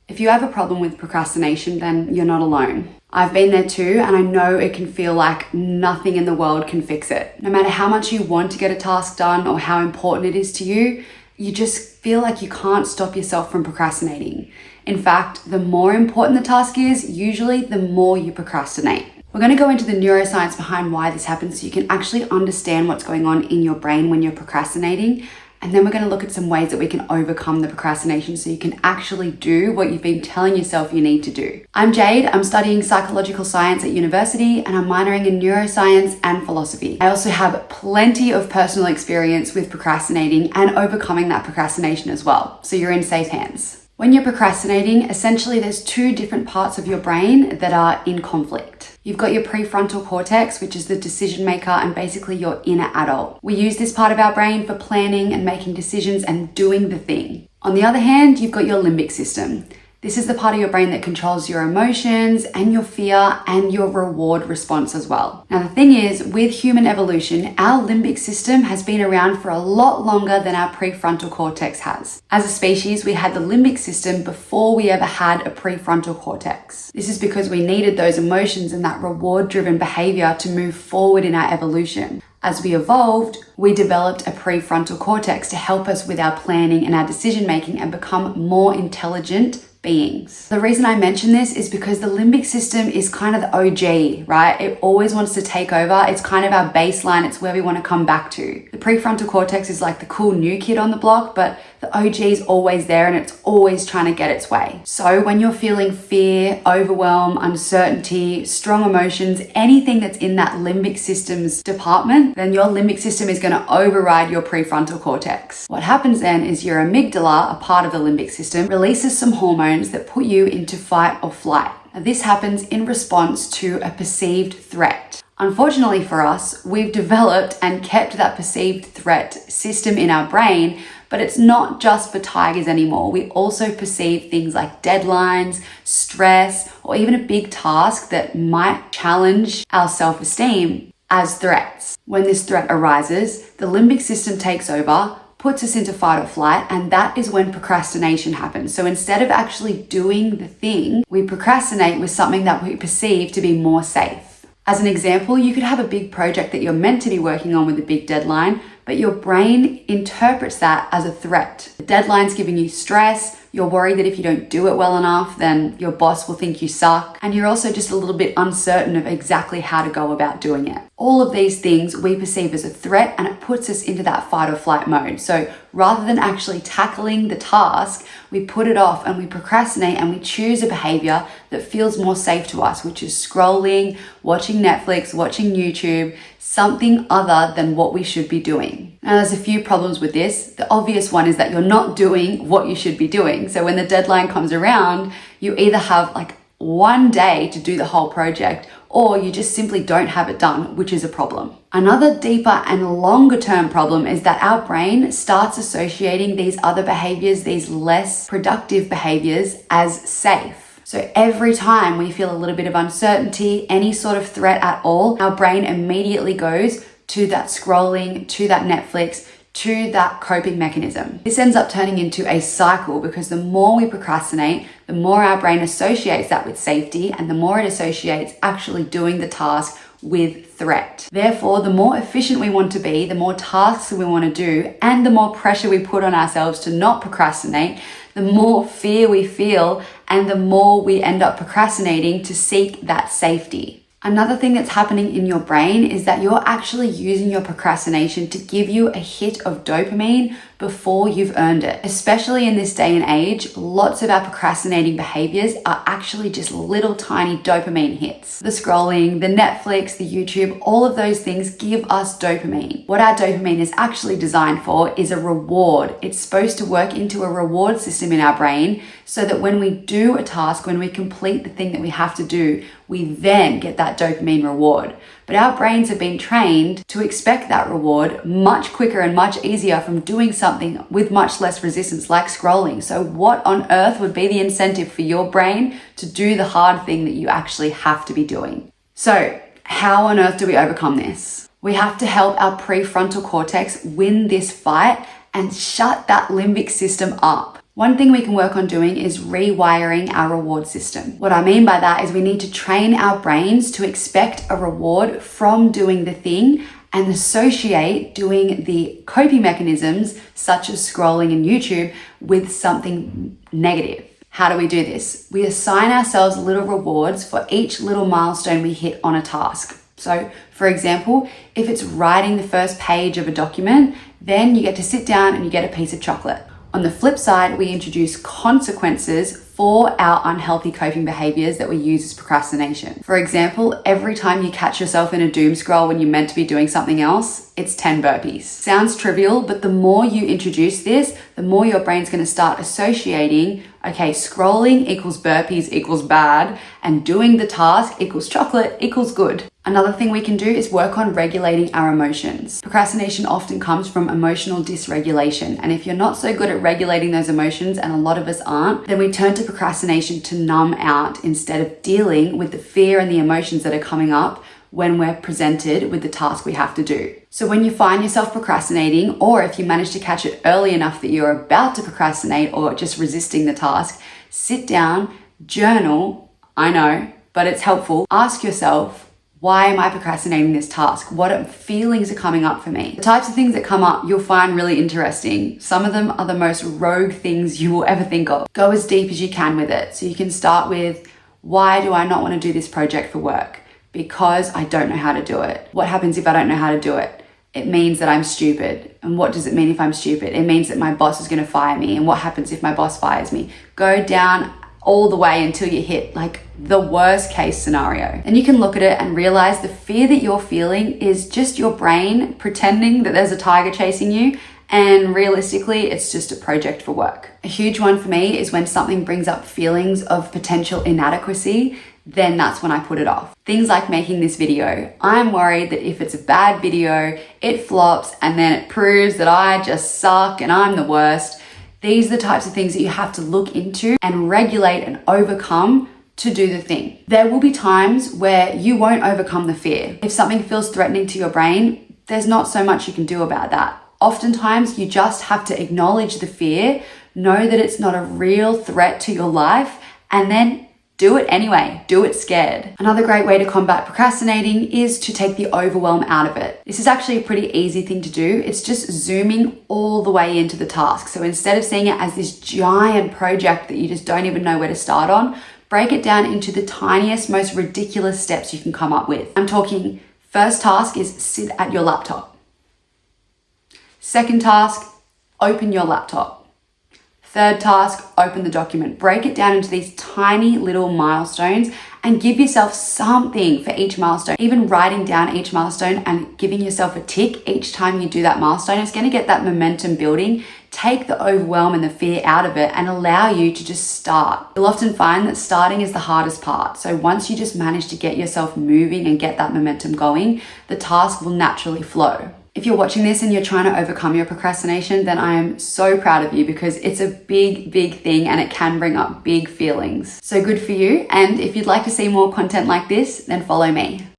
If you have a problem with procrastination, then you're not alone. I've been there too, and I know it can feel like nothing in the world can fix it. No matter how much you want to get a task done or how important it is to you, you just feel like you can't stop yourself from procrastinating. In fact, the more important the task is, usually the more you procrastinate. We're going to go into the neuroscience behind why this happens so you can actually understand what's going on in your brain when you're procrastinating. And then we're going to look at some ways that we can overcome the procrastination so you can actually do what you've been telling yourself you need to do. I'm Jade. I'm studying psychological science at university and I'm minoring in neuroscience and philosophy. I also have plenty of personal experience with procrastinating and overcoming that procrastination as well. So you're in safe hands. When you're procrastinating, essentially there's two different parts of your brain that are in conflict. You've got your prefrontal cortex, which is the decision maker and basically your inner adult. We use this part of our brain for planning and making decisions and doing the thing. On the other hand, you've got your limbic system. This is the part of your brain that controls your emotions and your fear and your reward response as well. Now, the thing is, with human evolution, our limbic system has been around for a lot longer than our prefrontal cortex has. As a species, we had the limbic system before we ever had a prefrontal cortex. This is because we needed those emotions and that reward-driven behavior to move forward in our evolution. As we evolved, we developed a prefrontal cortex to help us with our planning and our decision making and become more intelligent beings. The reason I mention this is because the limbic system is kind of the OG, right? It always wants to take over. It's kind of our baseline. It's where we want to come back to. The prefrontal cortex is like the cool new kid on the block, but the OG is always there and it's always trying to get its way. So when you're feeling fear, overwhelm, uncertainty, strong emotions, anything that's in that limbic system's department, then your limbic system is going to override your prefrontal cortex. What happens then is your amygdala, a part of the limbic system, releases some hormones that put you into fight or flight. Now, this happens in response to a perceived threat. Unfortunately for us, we've developed and kept that perceived threat system in our brain, but it's not just for tigers anymore. We also perceive things like deadlines, stress, or even a big task that might challenge our self-esteem as threats. When this threat arises, the limbic system takes over, puts us into fight or flight, and that is when procrastination happens. So instead of actually doing the thing, we procrastinate with something that we perceive to be more safe. As an example, you could have a big project that you're meant to be working on with a big deadline, but your brain interprets that as a threat. The deadline's giving you stress, you're worried that if you don't do it well enough, then your boss will think you suck, and you're also just a little bit uncertain of exactly how to go about doing it. All of these things we perceive as a threat, and it puts us into that fight or flight mode. So rather than actually tackling the task, we put it off and we procrastinate and we choose a behavior that feels more safe to us, which is scrolling, watching Netflix, watching YouTube, something other than what we should be doing. Now, there's a few problems with this. The obvious one is that you're not doing what you should be doing. So when the deadline comes around, you either have like one day to do the whole project, or you just simply don't have it done, which is a problem. Another deeper and longer term problem is that our brain starts associating these other behaviors, these less productive behaviors, as safe. So every time we feel a little bit of uncertainty, any sort of threat at all, our brain immediately goes to that scrolling, to that Netflix, to that coping mechanism. This ends up turning into a cycle because the more we procrastinate, the more our brain associates that with safety and the more it associates actually doing the task with threat. Therefore, the more efficient we want to be, the more tasks we want to do, and the more pressure we put on ourselves to not procrastinate, the more fear we feel and the more we end up procrastinating to seek that safety. Another thing that's happening in your brain is that you're actually using your procrastination to give you a hit of dopamine before you've earned it. Especially in this day and age, lots of our procrastinating behaviors are actually just little tiny dopamine hits. The scrolling, the Netflix, the YouTube, all of those things give us dopamine. What our dopamine is actually designed for is a reward. It's supposed to work into a reward system in our brain so that when we do a task, when we complete the thing that we have to do, we then get that dopamine reward. But our brains have been trained to expect that reward much quicker and much easier from doing something with much less resistance, like scrolling. So what on earth would be the incentive for your brain to do the hard thing that you actually have to be doing? So how on earth do we overcome this? We have to help our prefrontal cortex win this fight and shut that limbic system up. One thing we can work on doing is rewiring our reward system. What I mean by that is we need to train our brains to expect a reward from doing the thing and associate doing the coping mechanisms, such as scrolling in YouTube, with something negative. How do we do this? We assign ourselves little rewards for each little milestone we hit on a task. So, for example, if it's writing the first page of a document, then you get to sit down and you get a piece of chocolate. On the flip side, we introduce consequences for our unhealthy coping behaviors that we use as procrastination. For example, every time you catch yourself in a doom scroll when you're meant to be doing something else, it's 10 burpees. Sounds trivial, but the more you introduce this, the more your brain's going to start associating, okay, scrolling equals burpees equals bad, and doing the task equals chocolate equals good. Another thing we can do is work on regulating our emotions. Procrastination often comes from emotional dysregulation, and if you're not so good at regulating those emotions, and a lot of us aren't, then we turn to procrastination to numb out instead of dealing with the fear and the emotions that are coming up when we're presented with the task we have to do. So when you find yourself procrastinating, or if you manage to catch it early enough that you're about to procrastinate or just resisting the task, sit down, journal. I know, but it's helpful. Ask yourself, why am I procrastinating this task? What feelings are coming up for me? The types of things that come up you'll find really interesting. Some of them are the most rogue things you will ever think of. Go as deep as you can with it. So you can start with, why do I not want to do this project for work? Because I don't know how to do it. What happens if I don't know how to do it? It means that I'm stupid. And what does it mean if I'm stupid? It means that my boss is going to fire me. And what happens if my boss fires me? Go down all the way until you hit like the worst case scenario. And you can look at it and realize the fear that you're feeling is just your brain pretending that there's a tiger chasing you, and realistically it's just a project for work. A huge one for me is when something brings up feelings of potential inadequacy, then that's when I put it off. Things like making this video. I'm worried that if it's a bad video, it flops and then it proves that I just suck and I'm the worst. These are the types of things that you have to look into and regulate and overcome to do the thing. There will be times where you won't overcome the fear. If something feels threatening to your brain, there's not so much you can do about that. Oftentimes, you just have to acknowledge the fear, know that it's not a real threat to your life, and then do it anyway. Do it scared. Another great way to combat procrastinating is to take the overwhelm out of it. This is actually a pretty easy thing to do. It's just zooming all the way into the task. So instead of seeing it as this giant project that you just don't even know where to start on, break it down into the tiniest, most ridiculous steps you can come up with. I'm talking, first task is sit at your laptop. Second task, open your laptop. Third task, open the document. Break it down into these tiny little milestones and give yourself something for each milestone. Even writing down each milestone and giving yourself a tick each time you do that milestone is going to get that momentum building, take the overwhelm and the fear out of it, and allow you to just start. You'll often find that starting is the hardest part. So once you just manage to get yourself moving and get that momentum going, the task will naturally flow. If you're watching this and you're trying to overcome your procrastination, then I am so proud of you, because it's a big, big thing and it can bring up big feelings. So good for you. And if you'd like to see more content like this, then follow me.